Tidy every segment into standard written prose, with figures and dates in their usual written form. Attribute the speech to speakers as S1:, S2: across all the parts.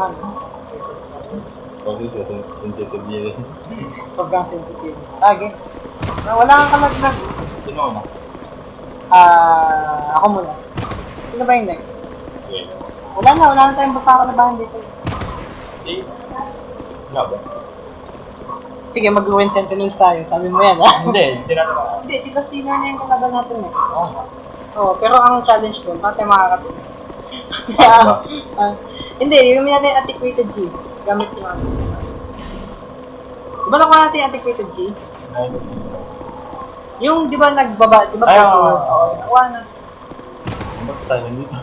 S1: nga, no?
S2: Kasi sensitive yun.
S1: Sobrang sensitive. Lagi. Wala kang kalaglag.
S2: Sino na?
S1: Ako muna. Sino ba yung next?
S2: Okay.
S1: Wala na tayong basa na bahan dito.
S2: Eh, wala ba?
S1: Sige, mag-ruin sentinels tayo. Sabi mo yan, ha?
S2: Hindi, tinatanong.
S1: Hindi, si Casino na yung kalaban natin next.
S2: Oo nga.
S1: Oo, pero ang challenge doon, bakit tayo makakatulog?
S2: Ano?
S1: Hindi, yung natin yung antiquated G. Gamit yung ano. Diba nakuha natin yung antiquated G? Yung, di ba nagbaba, di ba
S2: Ay,
S1: password?
S2: oo.
S1: Oo, nakuha na.
S2: Ba't tayo nandito?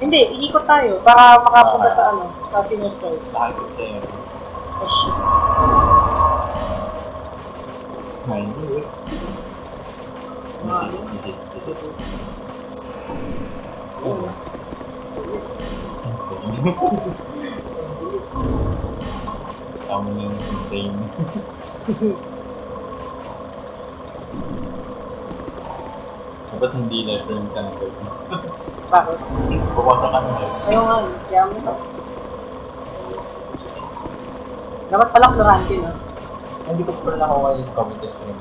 S1: Hindi, iikot tayo para makapunta sa ano, sa senior stores.
S2: Nakakit sa'yo.
S1: Oh shit.
S2: Ay, hindi.
S1: Ah,
S2: This is.
S1: Oo.
S2: Tama na yung insane. Dapat hindi na-turn ka na ito.
S1: Bakit?
S2: Bukasan ka na ito.
S1: Ayaw nga, kaya mo na. Dapat pala klorante, no?
S2: Hindi ko pala nakuha yung competition.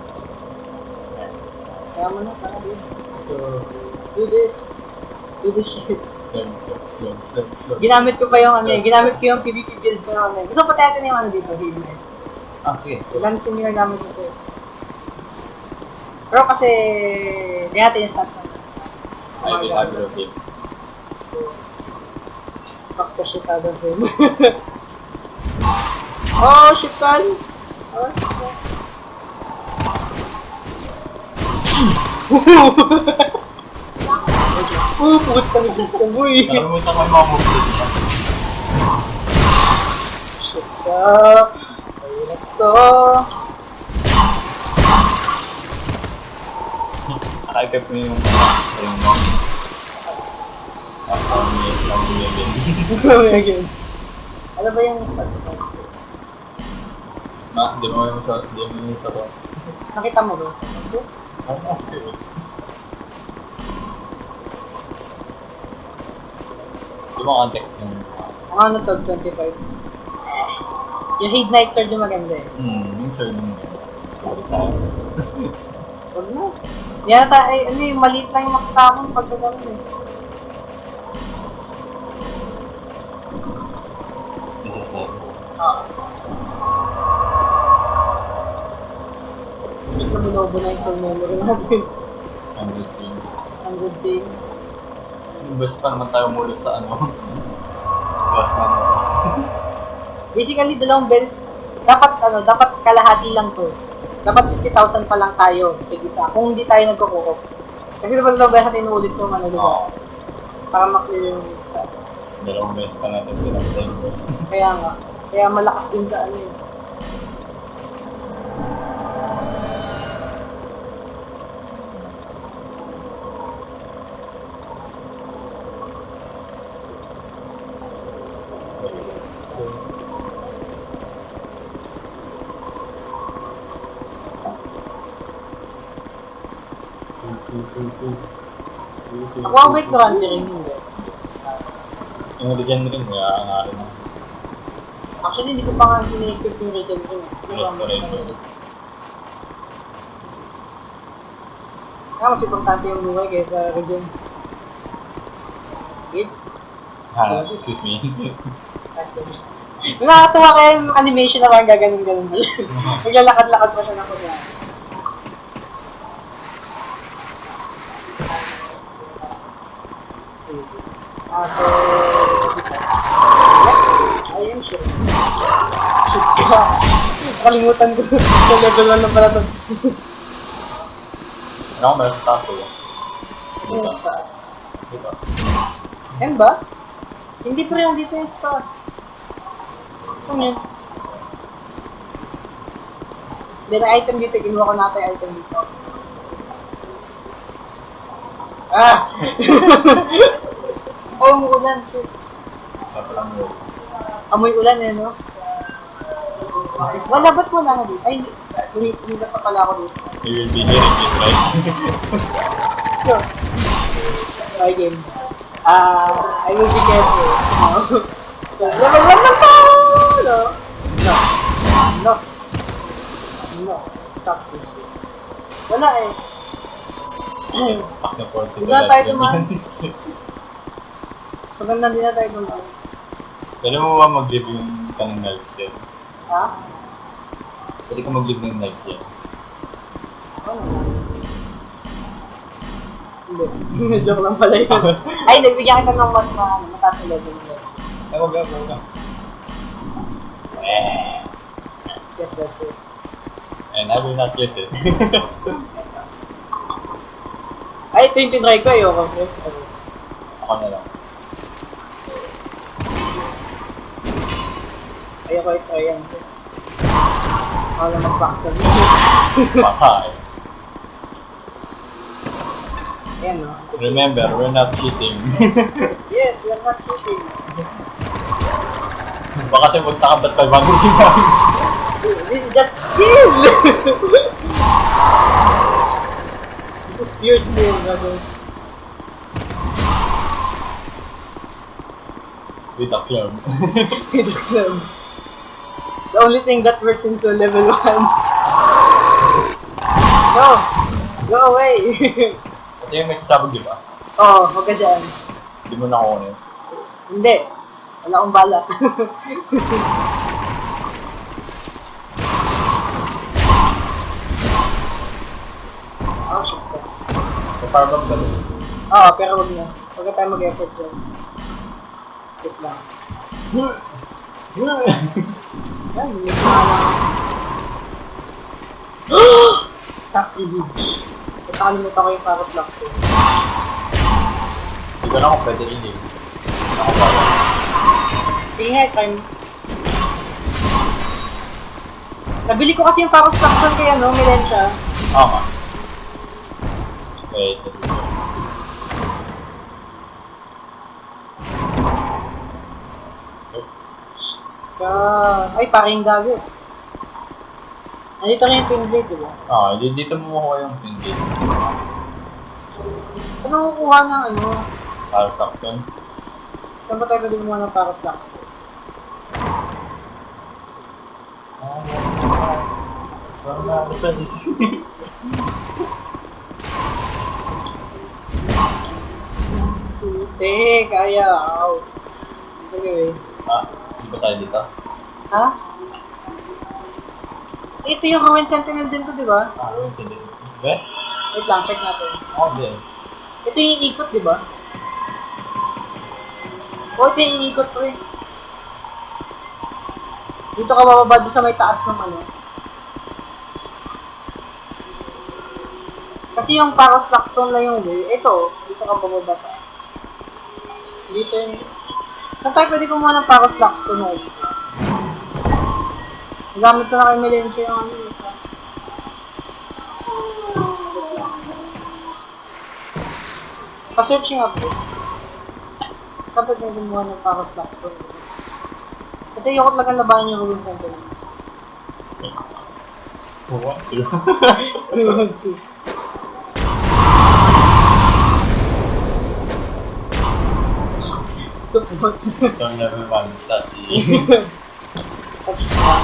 S1: Kaya mo na, parang yun. So, let's do this. Let's do this shit. Ginamit ko pa yung ano eh, ginamit ko yung PvP build ko na ano eh. Gusto pa tayo yung ano dito, healer.
S2: Ah, sige.
S1: Ilan yung ginagamit ko eh. Pero kasi, di natin yung stats natin.
S2: I will have your game.
S1: Fuck the shit out of him. Oh, shit, kan! Oh, pugot ka na dito, boy!
S2: Nakalimutan ko yung mga moves niya.
S1: Shit ka! Ayun to!
S2: Nakakip mo yung ring mo.
S1: Again. Ano ba yung stats ko?
S2: Di mo yung sa to.
S1: Nakita mo ba yung stats ko?
S2: Okay. Di mo context yung...
S1: Ang ano to, 25. Yung Hate Knight Sword yung maganda eh.
S2: yung sure nung... Balik tayo.
S1: Huwag na. Yan na tayo, ano yung maliit lang yung masasakon pag gano'n eh.
S2: This is like...
S1: Hindi ko binobo na yung full memory natin.
S2: Ang good thing.
S1: Ang good thing.
S2: Best pa naman tayo mulit sa ano. Last man.
S1: Basically, dalawang bells. Dapat kalahati lang to. Dapat 50,000 pa lang tayo, tig-isa. Kung hindi tayo nagkukukup. Kasi diba dalawang beses natin inulit yung ano, diba?
S2: Oo.
S1: Para maklear yung...
S2: Dalawang beses pa natin silang best.
S1: Kaya nga. Kaya malakas din sa ano eh. Ako ang wait kurante rin hindi.
S2: Yung legend rin, kaya nga rin.
S1: Actually, hindi ko pa nga sinipip yung regen rin. Kaya mas importante yung buhay kaysa regen. Wait.
S2: Excuse me.
S1: Nakakatuwa kayo yung animation na parang gaganon-ganon. Maglalakad-lakad pa siya na ko niya. So... I am sure. Shit ka. Nakalimutan ko. Sa level 1 na pala ito.
S2: Ano ako meron sa taso? Dito.
S1: Yan ba? Hindi pa rin nandito yung star. Saan yun? Hindi na item dito. Kinuha ko natin yung item dito. Ah! Oh, umuulan. Shit. Amoy ulan eh, no? Wala, ba't wala na dito? Ay, hindi pa pala ako dito.
S2: You will be hearing this, right?
S1: Sure. Try game. I will be careful. So, level 1 lang pa! practice. Wala eh.
S2: Pak na 40
S1: Hindi na tayo tumahan. So, ganda din na tayo tumahan.
S2: Pwede mo ba mag-live yung kanang knife din?
S1: Ha?
S2: Pwede ka mag-live ng knife din.
S1: Ano naman? Hindi. Joke lang pala yun. Ay, nagbigyan kita ng mas mataas na level nila.
S2: Ay, wag ka.
S1: Yes, that's it.
S2: And I will not use it.
S1: Ay, ito yung tinry ko. Ayoko.
S2: Ako na lang.
S1: Ayoko i-try yan. Ako na mag-backstab.
S2: Patay.
S1: Ayan, no?
S2: Remember, we're not cheating.
S1: Yes, we're not cheating.
S2: Baka kasi punta ka ba't 500 namin?
S1: This is just skill! This is pure skill, brother.
S2: With a club.
S1: The only thing that works into level 1. No! Go away!
S2: Ito yung may sasabog, di ba?
S1: Oo, huwag ka dyan.
S2: Hindi mo na kukunin.
S1: Hindi. Wala akong bala. Oh, shit ka.
S2: So, powerbomb ka din.
S1: Oo, pero wag na. Huwag na tayo mag-effort dyan. Wait lang. Yan, miss na lang. Sacrilege. Nakalimutan ko yung parang block ko.
S2: Hindi ko na kung pwede i-live. Ako pa.
S1: Sige nga, try mo. Nabili ko kasi yung Paros Blackstone kay ano, Milensya.
S2: Oo nga. Wait.
S1: Ay, parang gago. Nandito rin yung Twin Blade, diba?
S2: Dito mo makuha yung hindi.
S1: Ano kukuha ng ano?
S2: Para sa action.
S1: Saan ba tayo pwede gumawa ng Paros Blackstone?
S2: Wala na sa
S1: Hindi, kaya. Ow. Anyway.
S2: Di ba tayo dito?
S1: Ha? Ito yung Ruin Sentinel din to, di ba?
S2: Hindi. Eh?
S1: Wait lang, check natin.
S2: Hindi.
S1: Ito yung ikot, di ba? O, ito yung ikot, pre. Dito ka bababa doon sa may taas ng ano. Kasi yung Paros Blackstone lang yung way. Ito, dito ka bababa sa. Dito yung... Saan tayo pwede kumuha ng Paros Blackstone na ito? Gamit ko na kay Melencio yung ano ito. Pa-searching up po. Saan pwede kumuha ng Paros Blackstone? Kasi ayoko talagang labanan yung Ruin Sentinel.
S2: What?
S1: Susunod.
S2: So, never mind. Start the...
S1: Tapos na.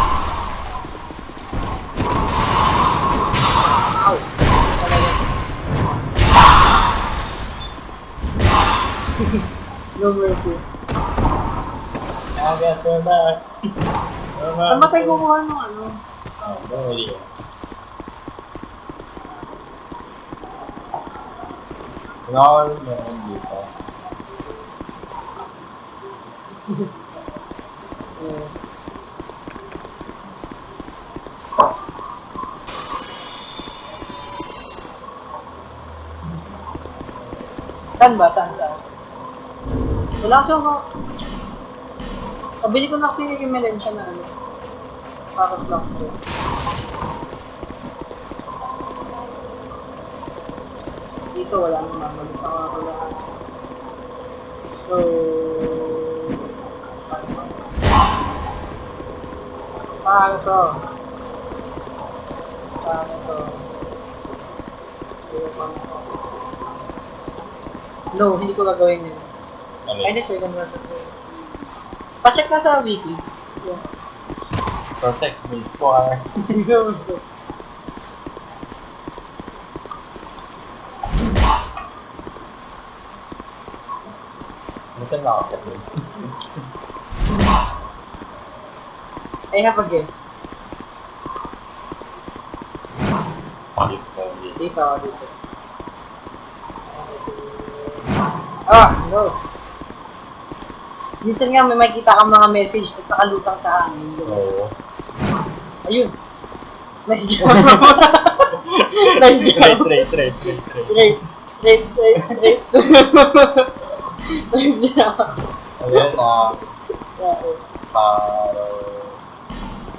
S1: Ow. No mercy.
S2: I got your back.
S1: Saan ba tayo kukuha ng ano?
S2: Don't worry. Pinakawal mo yun dito.
S1: Saan ba? Saan? Wala kasi ako. Pabili ko na kasi yung Melencia na ano. Paros lang ko. Dito wala naman. Malit ako wala. So... Paano to? Paano to? No, hindi ko gagawin yun.
S2: Ano?
S1: Ay, hindi ko gagawin yun. Pa-check na sa wiki. Yeah.
S2: Protect me, squire. tayo nakakapit.
S1: I have a guess. Dito. Ah, no. Minsan nga may makikita kang mga message tapos nakalutang sa hangin.
S2: Oo.
S1: Ayun. Nice job. Nice job.
S2: Trade.
S1: Great. Nice job.
S2: Ayun,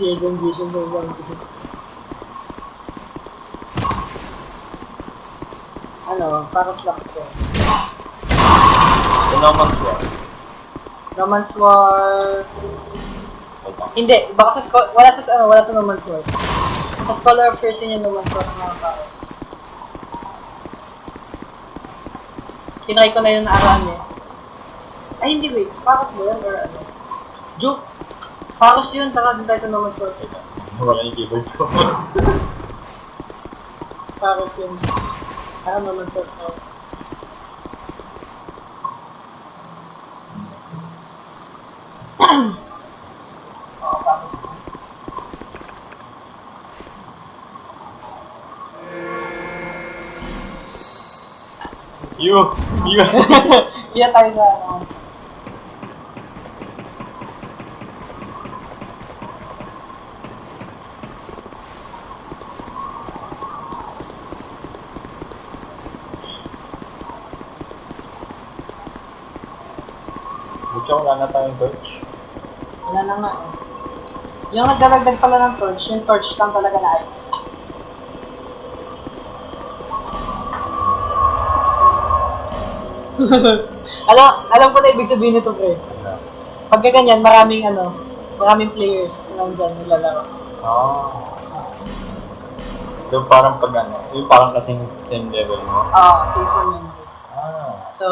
S1: Yeah, Vision. Ano, para slacks ko.
S2: no man's war.
S1: No Man's War...
S2: Wait lang.
S1: Hindi, baka wala sa No Man's War. Sa Scholar of Piercing yung No Man's War ng mga paros. Tinry ko na yun naaraan eh. Ay hindi, wait. Paros ba yun or ano? Joke! Paros yun, taka din tayo sa No Man's War.
S2: Wait lang. Wala yung keyboard ko.
S1: Paros yun. No Man's War. Oo, paros yun.
S2: You!
S1: Iya tayo sa ano.
S2: Butya, wala na tayong torch.
S1: Wala na nga eh. Yung nagdalagdag pala ng torch, yung torch lang talaga na ay. alam ko na ibig sabihin nito, pre. Pagka ganyan, maraming players na nandyan naglalaro.
S2: Yung parang pag ano, yung parang kasing same level mo.
S1: Same for memory.
S2: Ah.
S1: So,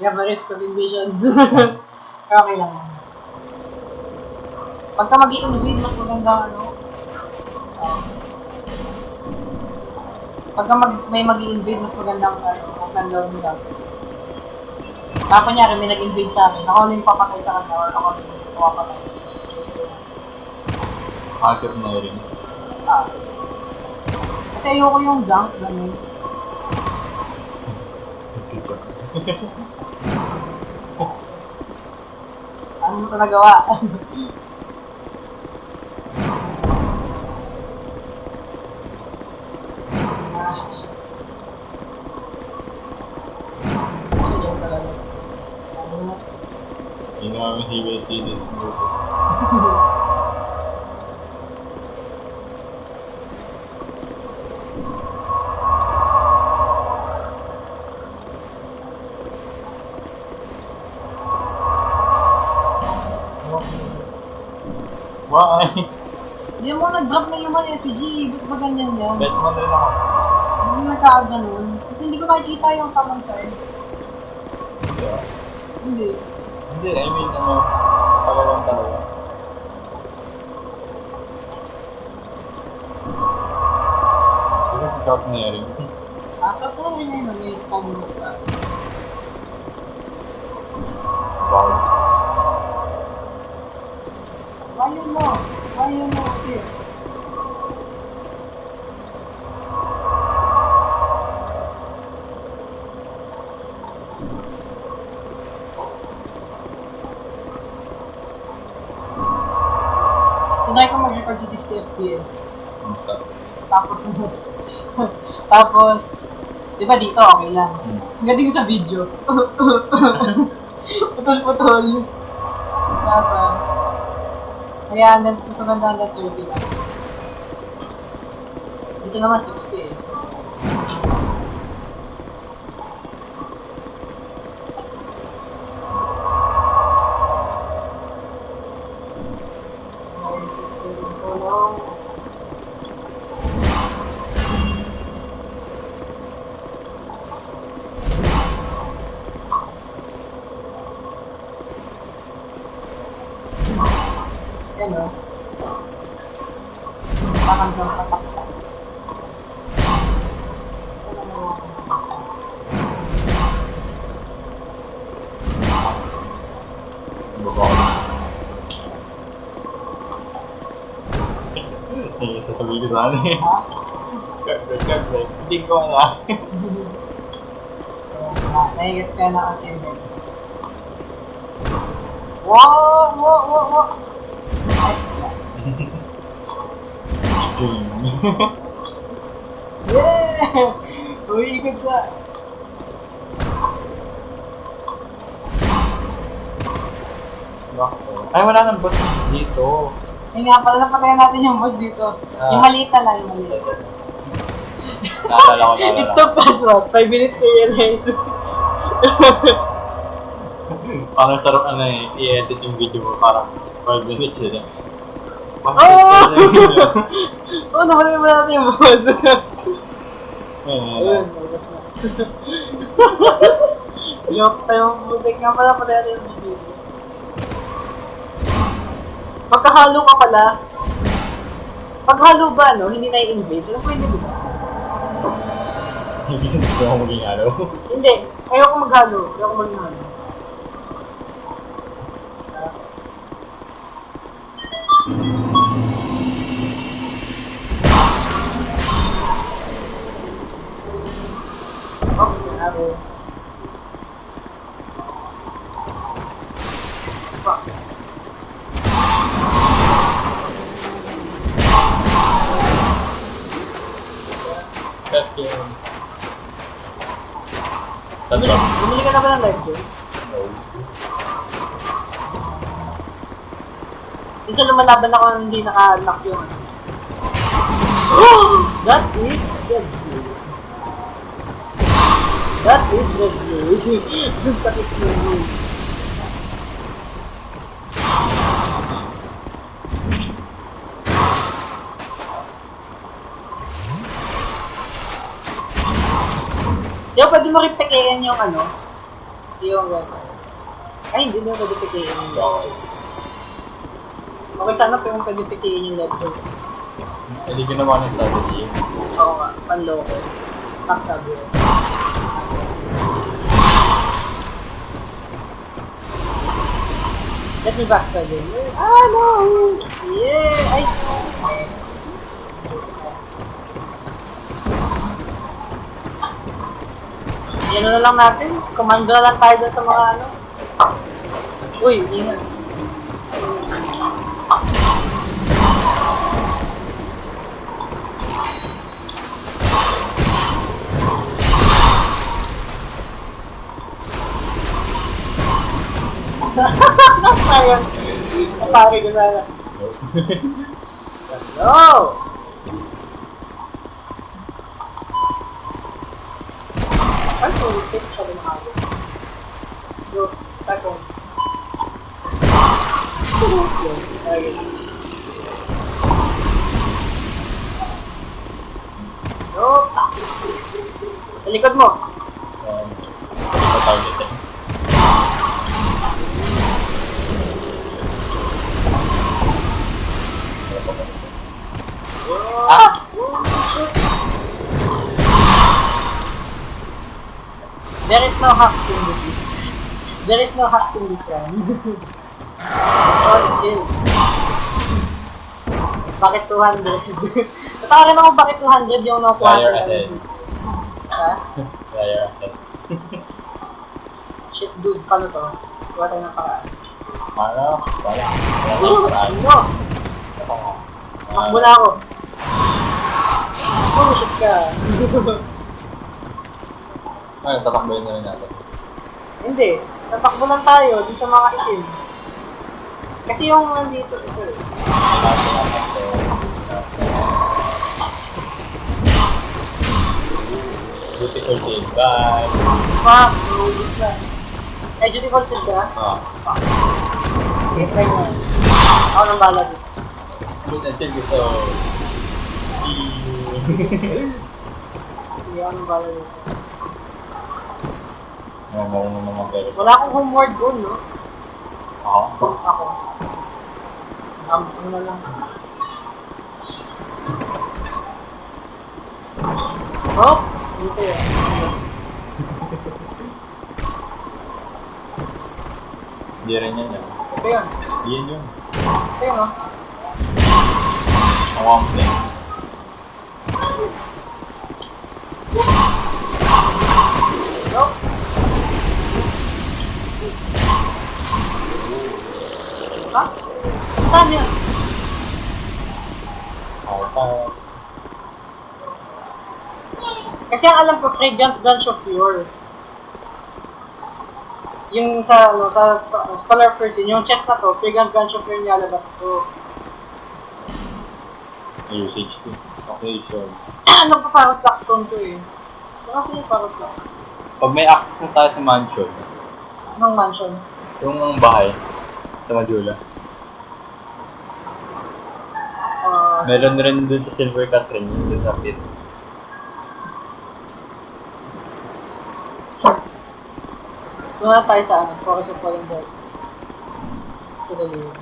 S1: you have a risk of invasions. Pero okay lang. Pagka mag-i-invade, mas maganda pagka may mag-i-invade, mas magandang gawin nila. Kunyari, may nag-invade sa akin, ako lang yung papatay sa kanya or ako lang yung papatay.
S2: Hacker na rin.
S1: Kasi ayoko yung junk, ganun. Ano mo ito nagawa?
S2: You know, he will see this movie. Why?
S1: Hindi mo nag-drop na yung mga FPG, ba't ba ganyan yan?
S2: Bet mo rin ako.
S1: Hindi nagkakaganon. Kasi hindi ko nakikita yung common side.
S2: Yeah.
S1: Hindi.
S2: Hindi, I mean, talagang talaga. Kasi si Shot na rin.
S1: So kung rin yun, may scanning na.
S2: Wow.
S1: Ayun mo, okay. Tinry ko mag-record sa 60 FPS.
S2: Kamusta?
S1: Tapos, di ba dito okay lang? Galing ko sa video. Putol-putol. Tapos, kaya sa banda hanggang 30 lang. Dito naman 60 eh. So long. Yan o. Parang dyan patakta.
S2: Sasabihin ko sana eh.
S1: Ha?
S2: Hindi ko alam.
S1: Nahigits ka na ang timber. Wow! Wow! Wow! Wow! Ay, wala. Yeah! Umiikot siya.
S2: Ay, wala nang boss dito.
S1: Yun nga pala, napatayan natin yung boss dito. Yung maliit na lang, yung maliit.
S2: Naalala ko,
S1: It
S2: naalala ko.
S1: took us what? 5 minutes to realize.
S2: Parang sarap i-edit yung video mo, parang 5 minutes yun.
S1: Oh! Oh, napatayan mo natin yung boss. Ayun, boss na. Joke tayo, butik nga pala, patayan natin yung video. Magkahalo ka pala. Paghalo ba, no? Hindi na i-invade. Alam ko, hindi ba?
S2: Hindi gusto ko maging araw.
S1: Hindi. Ayoko maghalo. Ayoko maghalo. Oh, araw. Fuck.
S2: Kasi sabi ko,
S1: Bumili ka na ba ng live game?
S2: no.
S1: Minsan lumalaban ako nang hindi naka-unlock yung ano. That is dead blue. That is dead blue. Dun sakit mo yun. Di ba pwede mo rin yung ano? Yung ay, hindi mo pwede pikain yung level. Okay, sana pa yung pwede pikain yung level.
S2: Hindi ko naman yung strategy.
S1: Oo nga, panloko. Max sabi yun. Let me backstab yun. Ah, no! Yeah! Ay! Yan na lang natin. Commander na lang tayo dun sa mga ano. Uy, ingat. Sayang. Napari ko sana. No! Ay, ulit siya rin ako. Go, second. Okay. Go! Sa likod mo.
S2: Hindi ko target eh.
S1: Ah! There is no hacks in this. There is no hacks in this round. All skill. Bakit 200? Nataka rin ako bakit 200 yung nakuha
S2: Fire
S1: ko.
S2: ahead.
S1: Ha?
S2: Fire ahead.
S1: Shit dude, paano to? Kuha tayo ng paraan.
S2: Wala.
S1: No! Takbo na ako. Oh, shit ka.
S2: Ay, tatakboyin na rin natin.
S1: Hindi. Tatakbo lang tayo dun sa mga isim. Kasi yung nandito, ito eh.
S2: Beautiful team, bye!
S1: Fuck, naubos na. Ay, beautiful food ka?
S2: Ah,
S1: Okay, try mo. Ako nang bala dito.
S2: good and chill gusto.
S1: Hindi ako nang bala dito.
S2: Marunong naman pero.
S1: Wala akong homeward goal, no?
S2: Ako?
S1: Ako. Ano na lang. Oh! Dito yun.
S2: Hindi rin yan yan.
S1: Ito yun.
S2: Yan yun.
S1: Ito yun, oh.
S2: Ang wamp eh.
S1: Nope. Ha? Saan yun?
S2: Ako pa.
S1: Kasi ang alam ko, Fragrant Branch of Pure. Yung sa, ano, sa Scholar Person, yung chest na to, Fragrant Branch of Pure nilalabas ko.
S2: Usage ko. Okay, sure.
S1: Ano pa parang Slackstone to eh. Ano yung parang Slack?
S2: Pag may access na tayo sa mansion,
S1: Ng mansion.
S2: yung ang bahay, sa Majula, meron rin dun sa Silver Catherine, dun sa pit.
S1: Doon na tayo sa ano, Forest of Fallen Dark. Sa Daliwa.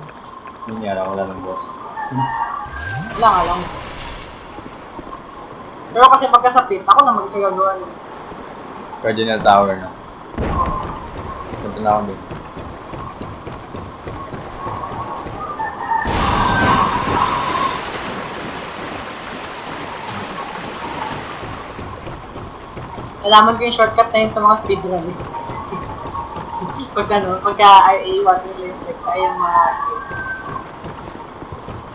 S2: Yun nga lang, wala ng boss.
S1: Wala nga lang. Pero kasi pagka sa pit, ako lang mag-isa gagawa nun.
S2: Cardinal Tower na. Punta na ako dun.
S1: Nalaman ko yung shortcut na yun sa mga speedrun eh. Pagka iiwas nila yung flex, ay yung mga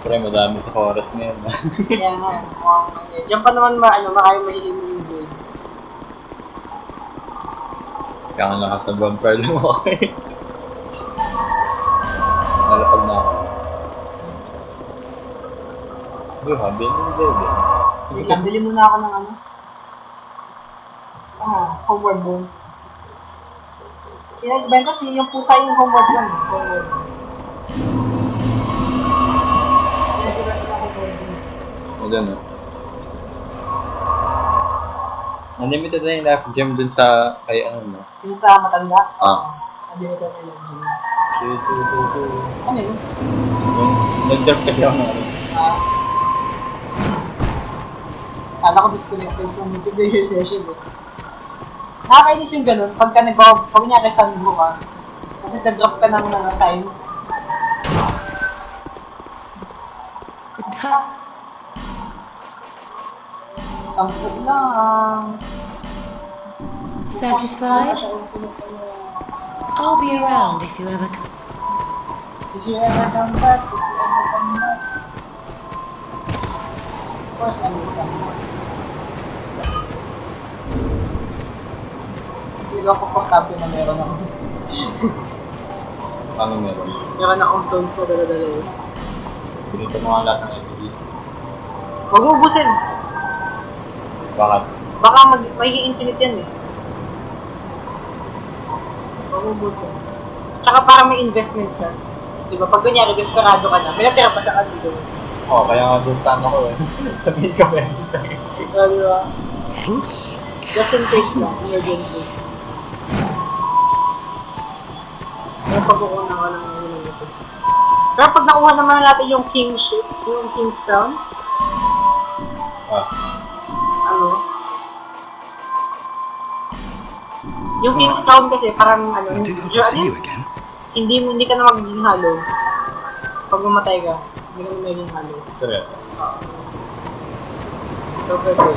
S2: Pre, madami sa forest na yun.
S1: kaya nga, mukhang diyan pa naman makaya mahihim yung build.
S2: Kaya nga nasa bumper lang ako eh. Nalapag na ako. Uy, habi na yung dead eh.
S1: Wait lang, bili muna ako ng ano. Homeward Bound. Sinagbenta kasi yung pusa yung Homeward Bound. Homeward Bound. Sinagbenta ng Homeward Bound.
S2: Ano dun oh. Unlimited na yung life gem dun sa kay ano no?
S1: Yung sa matanda?
S2: Ah.
S1: Unlimited na lang dyan. Ano yun?
S2: Nag-drop kasi ako ng ano.
S1: Kala ko disconnected from multiplayer session eh. Nakakainis yung ganun, pagka pag niya kay Sandro ka, kasi nag-drop ka ng assign. Sampot lang.
S3: Satisfied? I'll be around if you ever come.
S1: If you ever come back, if you ever come back. Of course, I will come back. Hindi ba komportable na meron ako?
S2: Paano meron?
S1: Meron akong souls na dala-dala eh.
S2: Binito mo nga lahat ng LED.
S1: Huwag mo ubusin!
S2: Bakit?
S1: Baka magiging infinite yan eh. Huwag mo ubusin. Tsaka parang may investment ka. Diba? Pag kunyari, desperado ka na, may natira pa sa kanto.
S2: Oo, kaya nga doon saan ako eh. Sabihin ka ba yun?
S1: Diba? Just in case lang, emergency. Kaya pagkukunan ka lang ng ito. Pero pag nakuha naman natin yung kingship, yung king's crown, ano? Yung king's crown kasi parang ano, hindi ka na magiging halo. Pag mamatay ka, hindi ka na magiging halo.
S2: Correct.
S1: So, pwede.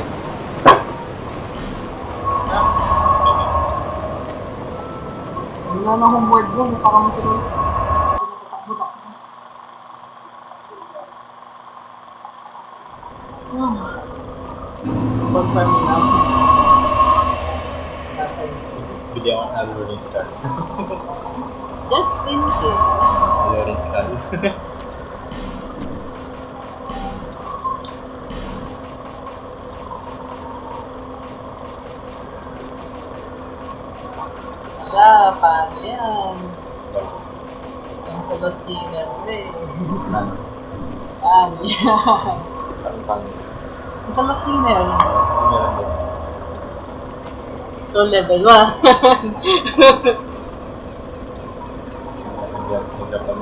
S1: Wala na homeward mo, parang tuloy. Takbo-takbo. Bonfire mo lang. Nasa yun.
S2: Bigyan ko ng Alluring Star.
S1: Just in case.
S2: Alluring Star.
S1: Wala, paano yan? Yung sa Los Sinner, eh. Paano yan?
S2: Paano?
S1: Yung sa Los Sinner.
S2: Meron din.
S1: So, level 1.
S2: Nag-Japan.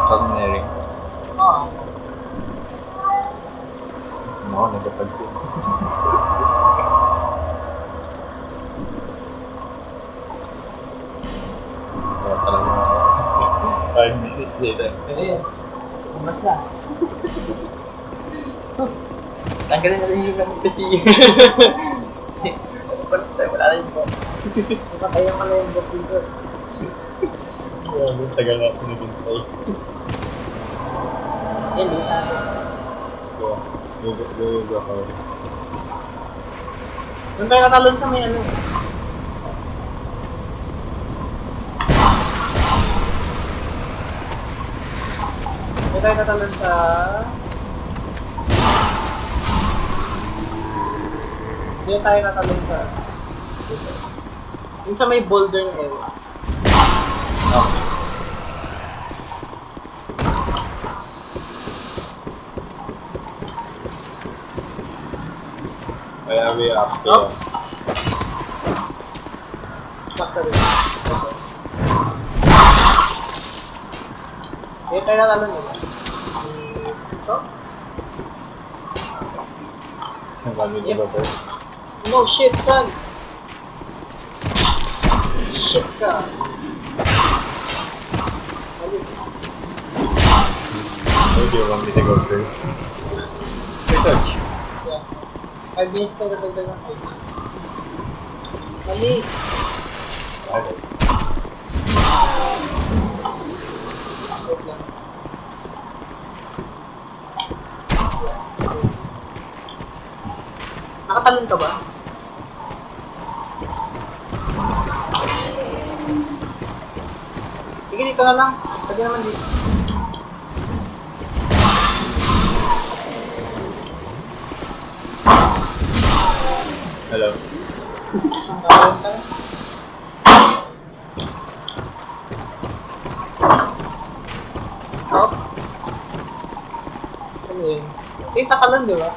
S2: Pag-nering.
S1: Oo.
S2: Ako, nagkapag-tin. 5 minutes later.
S1: Ayun. Mas na.
S2: Tanggalin na rin yung gamit kasi. Wala na yung box.
S1: Nakakaya ko na yung book dito.
S2: Grabe, tagal na pinagintay.
S1: Eh, late ako.
S2: Go ako.
S1: Doon tayo katalon sa may ano. Doon tayo katalon sa... Doon tayo katalon sa... Yung sa may boulder na area.
S2: Okay. Kaya we up to
S1: Oh. Basta rin. Doon tayo katalon yun. Ito?
S2: ang gamit
S1: Yep.
S2: ba ito?
S1: No, shit, son! Shit ka!
S2: Why do you want me to go first? Research.
S1: Yeah. 5 minutes na natagdag ng 5 minutes. Mali!
S2: Okay.
S1: Wait lang. Nakatalon ka ba? Sige, dito na lang. Pwede naman dito.
S2: Hello.
S1: Isang talon ka. Oops. Ano yun? Eh, tatalon, di ba?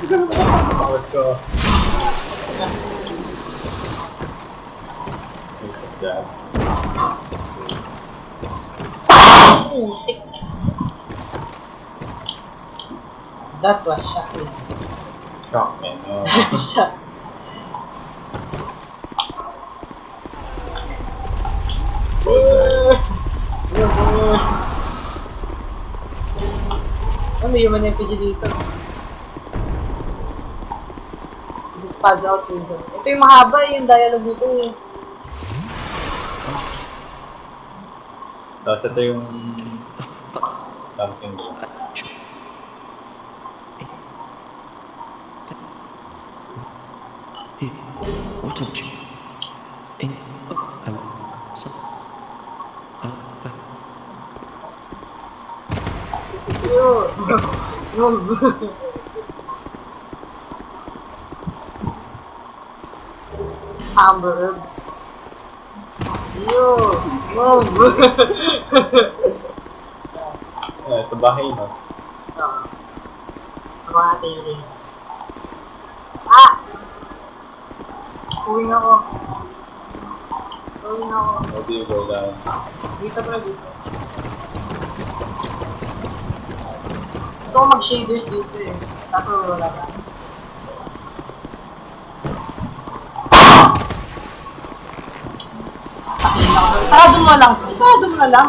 S2: Let's go. Yeah.
S1: Putik. That was shocking.
S2: Shock, man. No.
S1: Shock. Ano yung RPG dito? Just pass out yun. Ito yung mahaba yung dialogue dito eh.
S2: Tapos ito yung something doon.
S4: What up, G? In some
S1: Amber Herb. Yo! Move!
S2: Yeah, sa bahay, no?
S1: Ako natin yung ring. Ah! Uwi na ako. Uwi na ako.
S2: How do you go down?
S1: Dito pala dito. Gusto ko mag-shaders dito eh. Kaso wala ka. Pakita ko. Sarado mo lang. Sarado mo na lang.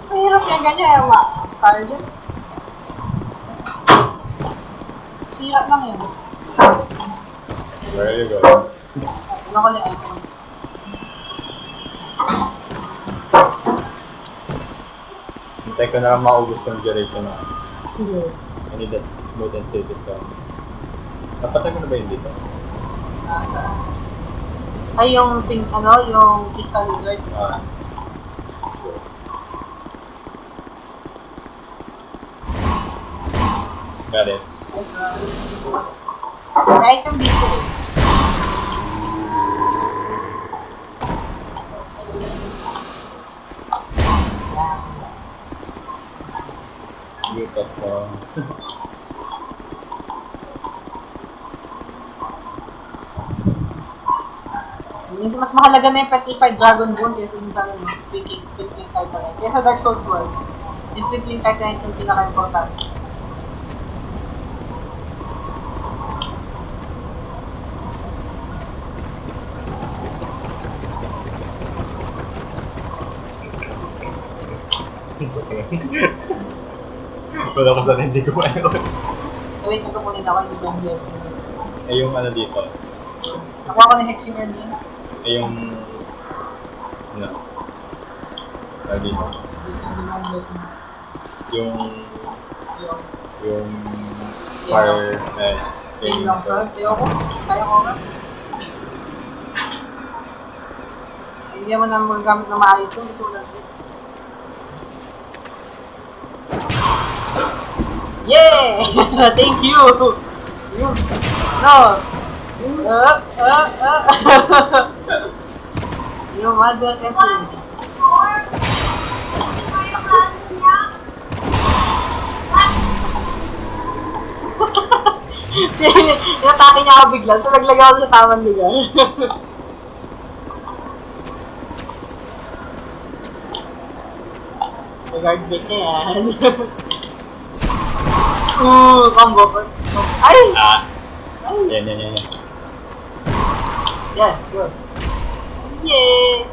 S1: Mahirap yan ganyan. Kaya dyan. Sira lang yun.
S2: Where are you going?
S1: Ano ko na iPhone.
S2: Hintay ko na lang maubos yung duration na.
S1: Sige.
S2: I need that smooth and safe stuff. Napatay mo na ba yun dito?
S1: Ay, yung pink, ano, yung crystal lizard.
S2: Ah. Got it.
S1: Kahit yung dito.
S2: Good at
S1: Minsan mas mahalaga na yung Petrified Dragon Bone kaysa yung sa Twinkling Titanite. Kaya sa Dark Souls World, yung Twinkling Titanite yung pinaka-importante.
S2: Wala ko sa hindi ko ano.
S1: Wait, magkapunin ako yung bomb bless.
S2: Eh yung ano dito.
S1: Nakuha ko ng hexing early.
S2: Eh yung... Ano? Ah, dito. Yung... Yung... Fire... Eh...
S1: Yung lang sir, ayoko. Kaya ko nga. Hindi naman na magagamit na maayos yun. Gusto ko lang yun. Yeah! Thank you! Yun. No! Your mother can see. Inatake niya ako bigla, so naglag ako sa tamang lugar. Regard break na yan. Combo. Ay!
S2: Ah!
S1: Ay!
S2: Yan.
S1: Yes, good. Yay!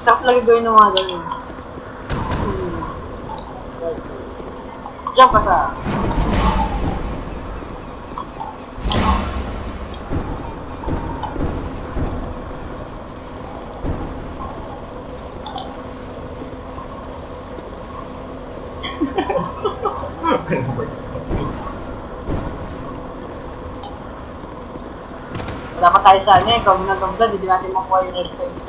S1: Sarap lang gawin ng mga ganun. Jump pa sa... Wala pa tayo sa ano eh, Covenant of Blood, hindi natin makuha yung red size.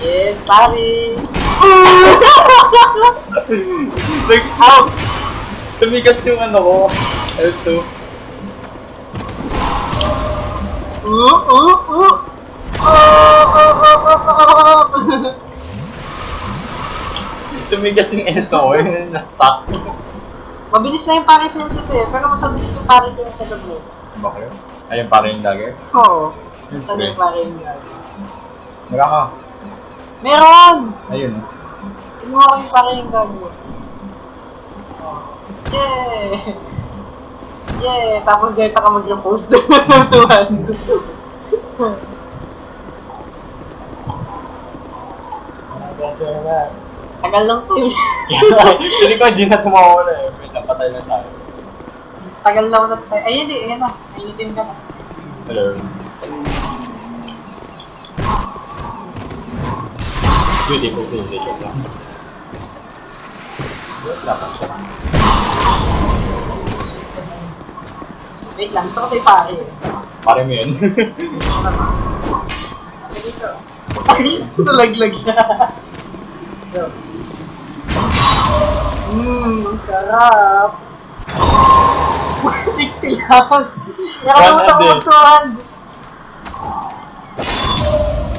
S1: Yes, pare!
S2: Ow! Tumigas yung ano ko. L2. Tumigas yung L2 ko, yung na-stuck.
S1: Mabilis lang yung pare film sa ito eh, pero mas mabilis yung pare film sa W.
S2: Bakit? Ayun pa rin yung dagger?
S1: Oo. Saan yung pare yung gagawin?
S2: Wala ka.
S1: Meron!
S2: Ayun.
S1: Kinuha ko yung pare yung gagawin. Yay! Yay! Tapos ganito ka mag-repost. Tagal lang to eh.
S2: Hindi ko, hindi na tumawala eh. May napatay na tayo.
S1: Tagal lang na tayo. Ay, hindi. Ayan na. Nainitin ka na.
S2: Hello. Pwede ko lang. Wala pa siya.
S1: Wait lang. Gusto ko tayo pare eh.
S2: Pare mo yun.
S1: Ano dito? Ay, nalaglag siya. Ang sarap. 60 lang. Nakalimutan ko mag-200.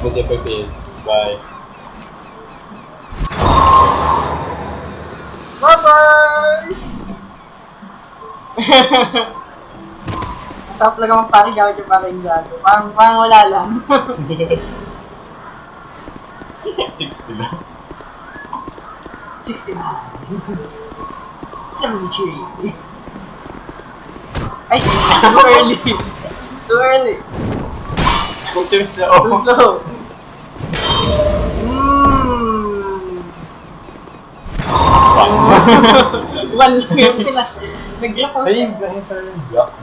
S2: Pwede pa PS. Bye.
S1: Bye-bye! Masarap lang ang pari gamit yung pari yung gago. Parang wala lang.
S2: 60 lang.
S1: 69. 73. Ay, too early. Too early.
S2: Too slow.
S1: Too slow. One lang yung pina. Nag-repost.
S2: Ay, ganito rin.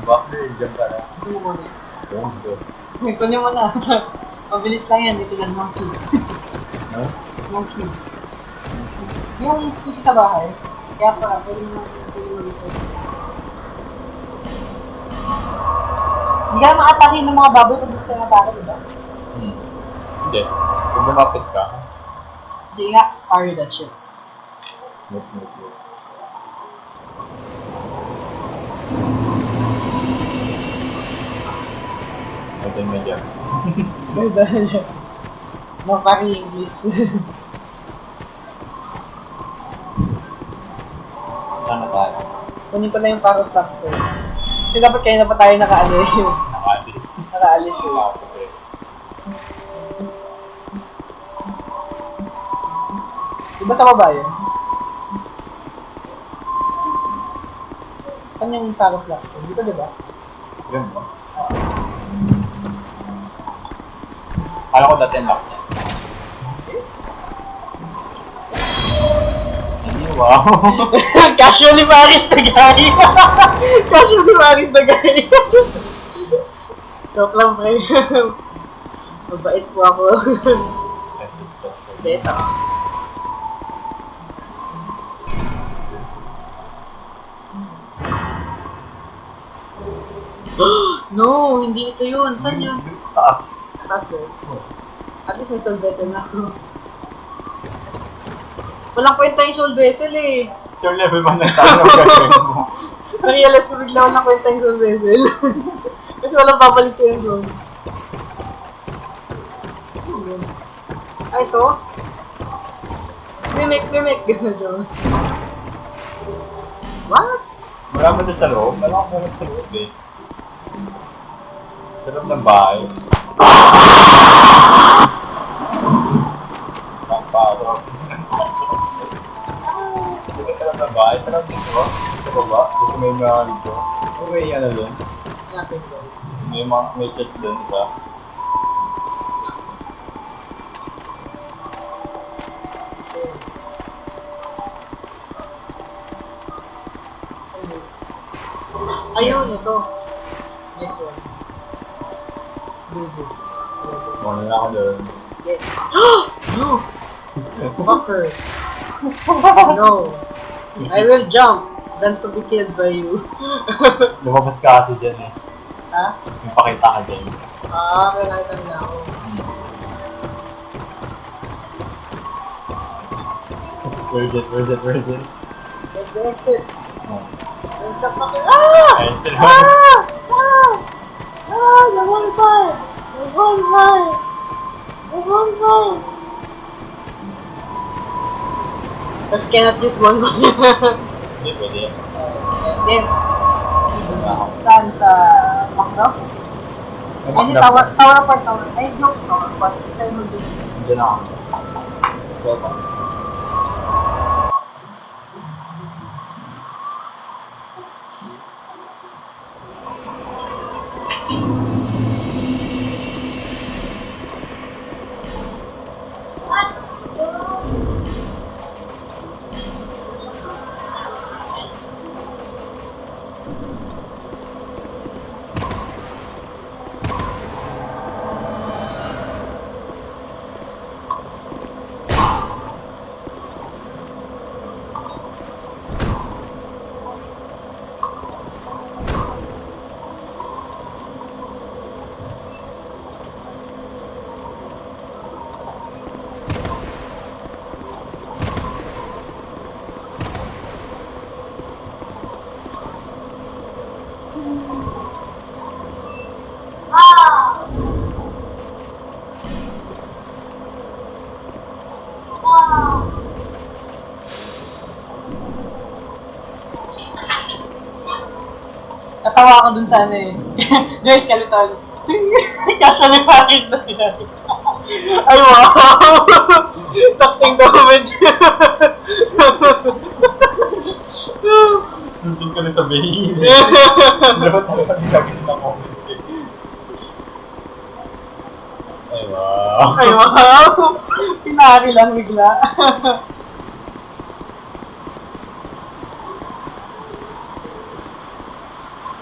S2: Backer, dyan ka na.
S1: Gusto mo muna.
S2: Don't go.
S1: Kunin mo na. Mabilis lang yan. Dito lang monkey.
S2: No?
S1: Monkey. Yung susi sa bahay. Kaya pala, pwede mo research. Hindi ka makatahin ng mga baboy pag gusto na atake, diba?
S2: Hindi. Kung lumapit ka,
S1: Sige nga, parry that shit.
S2: move. Open mo dyan.
S1: No parrying, please.
S2: Sana tayo.
S1: Kunin ko lang yung paro stocks ko. Kasi dapat kayo na pa tayo nakaalis eh. Nakaalis eh.
S2: Nakaalis.
S1: Diba sa baba yun? Saan yung Paris last time? Dito, di ba?
S2: Yun ba? Kala ko dati ang box yan. Hindi, wow.
S1: Casually Paris na guy! Casually Paris na guy! Joke lang, pre. Mabait po ako.
S2: That's disgusting.
S1: Beta. No, hindi ito yun. Saan yun?
S2: Taas.
S1: Taas yun. At least may soul vessel na ako. Walang kwenta yung soul vessel eh.
S2: Sure level 1 na tayo ng gagawin mo.
S1: Na-realize ko bigla walang kwenta yung soul vessel. Kasi walang babalik ko yung souls. Ay, ito? Mimic. Gano'n dyan. What?
S2: Wala mo doon sa loob? Wala ko meron sa loob eh. Sa loob ng bahay. Nakapasok. Dito sa loob ng bahay. Sa loob dito. Sa baba. Dito may mga dito. Okay, ano doon.
S1: Hanapin ko.
S2: May chest doon isa.
S1: Ayun, ito. Nice one. Blue.
S2: Muna na ako doon.
S1: Yes. You! Fucker! No! I will jump than to be killed by you.
S2: Lumabas ka kasi dyan eh.
S1: Ha?
S2: May pakita ka dyan.
S1: Kaya nakita nila ako.
S2: Where is it?
S1: Where's the exit?
S2: Oh.
S1: Where's the fucking... Ah!
S2: Ayun sila.
S1: The bonfire! Just cannot use bonfire.
S2: Hindi, pwede yan.
S1: Then, saan sa Macdo? Ay, di tower apart. Ay, no, tower apart. Saan mo dito?
S2: Diyan ako. So, pa.
S1: Natawa ako dun sa ano eh. Guys, skeleton. Casually package na yan. Ay, wow! Takting comment.
S2: Nandun ka na sabihin. Dapat talaga nilagay na comment eh. Ay, wow.
S1: Ay, wow! Pinari lang bigla.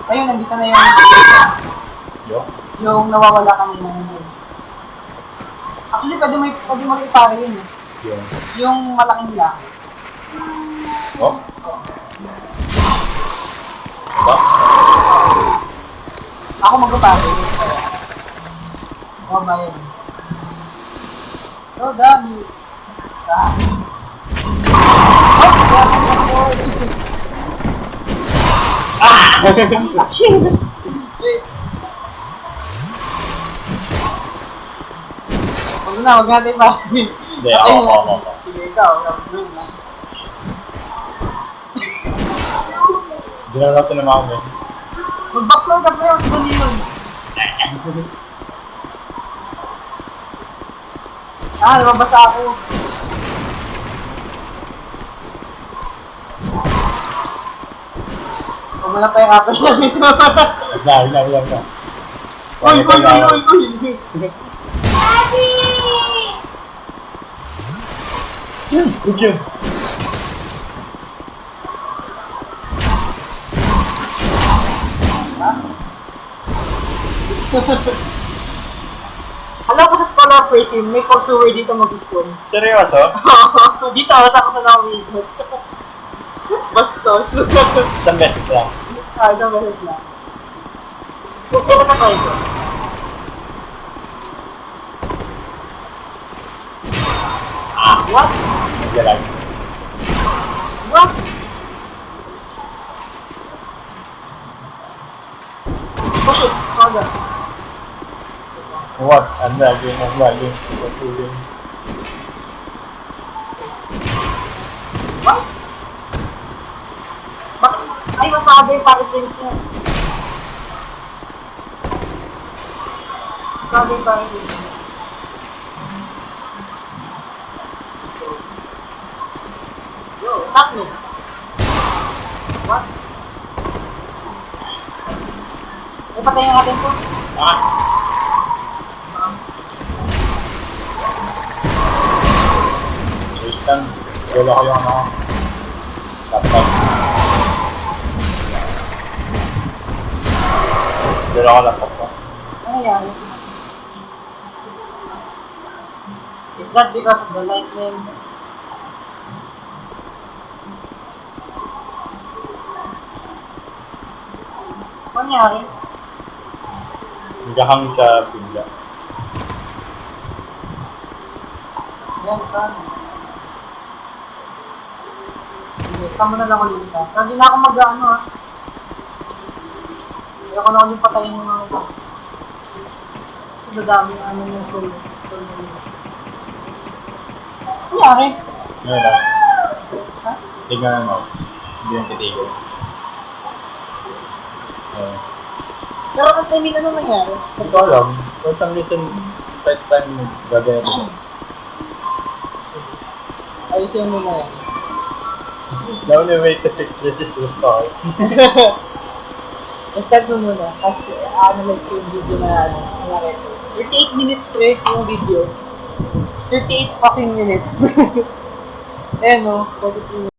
S1: Ayun, nandito na yung...
S2: Yo?
S1: Yung nawawala kanina. Actually, pwede mo ipare yun eh.
S2: Yun.
S1: Yung malaking nila.
S2: Oh? Ba?
S1: Ako mag-upare. Oh, ba yun? Oh, dami. Dami. Oh, dami. Ah! Huwag natin pa.
S2: Hindi, ako.
S1: Sige, ikaw. Huwag na.
S2: Hindi na natin na mga men.
S1: Mag-backload ka pa yun. Dali yun. Lumabasa ako. Huwag mo lang pahirapan lang ito.
S2: Yan na.
S1: Uy!
S2: Huwag yun.
S1: Alam ko sa Scholar Prison, may pursuer dito mag-spawn.
S2: Seryoso?
S1: Dito, sa ako sa nakawigod. Bastos.
S2: Isang beses lang.
S1: Isang beses lang. Huwag ka na kayo ito. What?
S2: Naglalag.
S1: What? Oh shit, Kaga.
S2: What? Ang lagging. Patuloy.
S1: What? Bakit? Ay, masabi yung party drinks niya. Sabi yung party drinks niya. Yo, attack me. What? Ay, patayin natin po.
S2: Wait lang. Wala ko yung laptop. Wala ko laptop ko.
S1: Ano nangyari? Is that because of the lightning? Ano nangyari?
S2: Nagahang sa bigla.
S1: Yan, saan? Sige, saan mo na lang ulit ka? Pero di na ako mag-ano ha. Hindi ako na ulit patayin yung mga ito. Kasi dadami yung ano yung soul. Ano nangyari?
S2: Ngayon lang.
S1: Ha?
S2: Tingnan mo. Hindi yung titigil.
S1: Pero ang timing ano nangyari?
S2: Hindi ko alam. For some reason, first time gagawin ito.
S1: Ayusin mo na yan.
S2: The only way to fix this is to start.
S1: Start mo muna. Kasi analyze ko yung video na ano. Nangyari. 38 minutes straight yung video. 38 fucking minutes. Ayan o. 42 minutes.